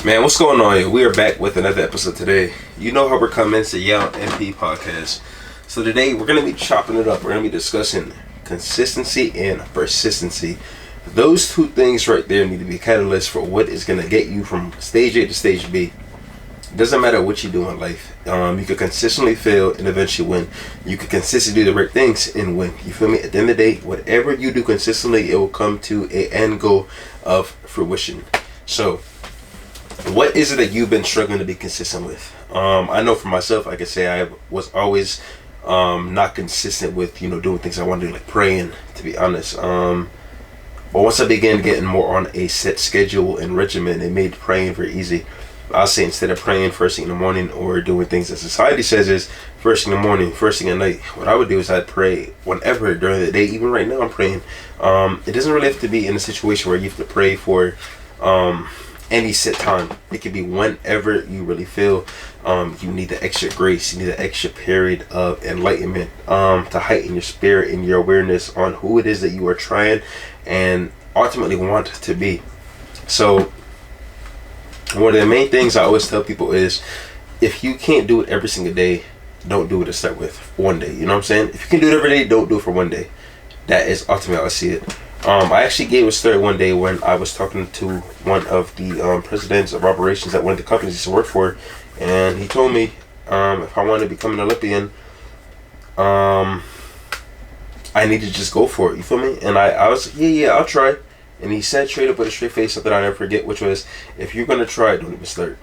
Man, what's going on here? We are back with another episode today. You know how we're coming. It's the Yell MP podcast. So today we're going to be chopping it up. We're going to be discussing consistency and persistency. Those two things right there need to be catalysts for what is going to get you from stage A to stage B. It doesn't matter what you do in life. You can consistently fail and eventually win. You can consistently do the right things and win. You feel me? At the end of the day, whatever you do consistently, it will come to an end goal of fruition. So, what is it that you've been struggling to be consistent with? I know for myself, I can say I was always not consistent with, doing things I wanted to do, like praying, to be honest. But once I began getting more on a set schedule and regimen, it made praying very easy. I'll say instead of praying first thing in the morning or doing things that society says is first thing in the morning, first thing at night, what I would do is I'd pray whenever during the day. Even right now I'm praying. It doesn't really have to be in a situation where you have to pray for any set time. It can be whenever you really feel you need the extra grace, you need the extra period of enlightenment to heighten your spirit and your awareness on who it is that you are trying and ultimately want to be. So one of the main things I always tell people is if you can't do it every single day, don't do it to start with. One day, you know what I'm saying? If you can do it every day, don't do it for one day. That is ultimately how I see it. I actually gave a story one day when I was talking to one of the presidents of operations at one of the companies I used to work for, and he told me if I wanted to become an Olympian, I need to just go for it. You feel me? And I was like, yeah, I'll try. And he said straight up with a straight face something I'll never forget, which was, if you're gonna try it, don't even start.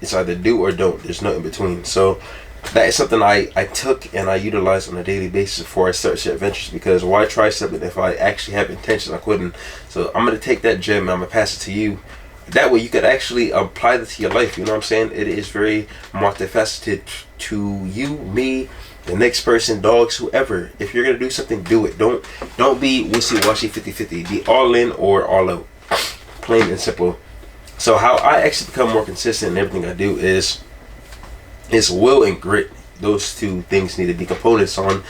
It's either do or don't. There's no in between. So that is something I took and I utilize on a daily basis before I start shit adventures, because why try something if I actually have intentions I couldn't? So I'm going to take that gem and I'm going to pass it to you. That way you could actually apply that to your life. You know what I'm saying? It is very multifaceted to you, me, the next person, dogs, whoever. If you're going to do something, do it. Don't be wishy-washy 50-50. Be all in or all out. Plain and simple. So how I actually become more consistent in everything I do is will and grit. Those two things need to be components on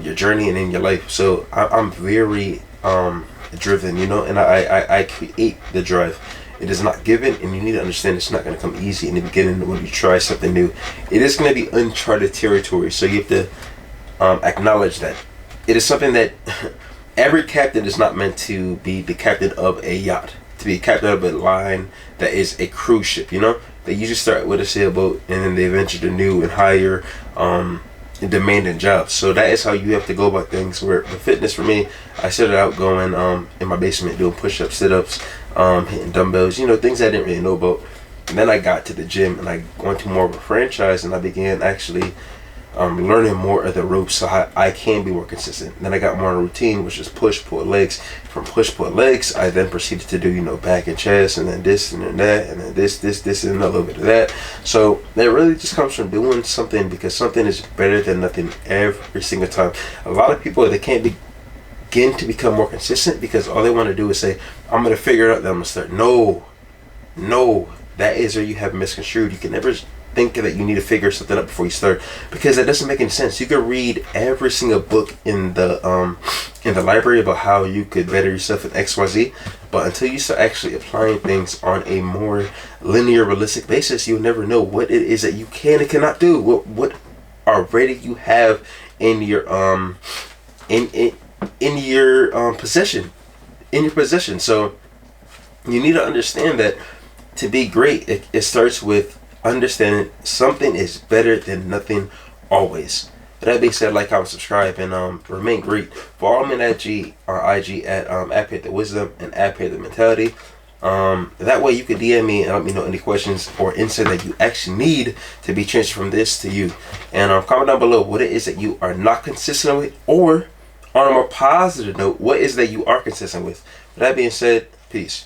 your journey and in your life. So I'm very driven, and I create the drive. It is not given, and you need to understand it's not going to come easy in the beginning when you try something new. It is going to be uncharted territory, so you have to acknowledge that. It is something that every captain is not meant to be the captain of a yacht, to be a captain of a line that is a cruise ship, They usually start with a sailboat and then they venture to new and higher demanding jobs. So that is how you have to go about things. Where the fitness for me, I started out going in my basement doing push-ups, sit-ups, hitting dumbbells, things I didn't really know about. And then I got to the gym and I went to more of a franchise and I began actually learning more of the ropes so I can be more consistent. Then I got more on a routine, which is push, pull, legs. From push, pull, legs, I then proceeded to do, back and chest, and then this, and then that, and then this, and a little bit of that. So that really just comes from doing something, because something is better than nothing every single time. A lot of people, they can't begin to become more consistent because all they want to do is say, I'm going to figure it out, then I'm going to start. No, that is where you have misconstrued. You can never think that you need to figure something out before you start, because that doesn't make any sense. You can read every single book in the library about how you could better yourself in XYZ, but until you start actually applying things on a more linear, realistic basis, you'll never know what it is that you can and cannot do. What already you have in your possession. So you need to understand that to be great, it starts with understanding something is better than nothing always. But that being said, like, comment, subscribe, and remain great. Follow me on IG at Apphead the Wisdom and Apphead the Mentality. That way you can DM me and let me know any questions or insight that you actually need to be changed from this to you. And comment down below what it is that you are not consistent with, or on a more positive note, what is that you are consistent with. With that being said, peace.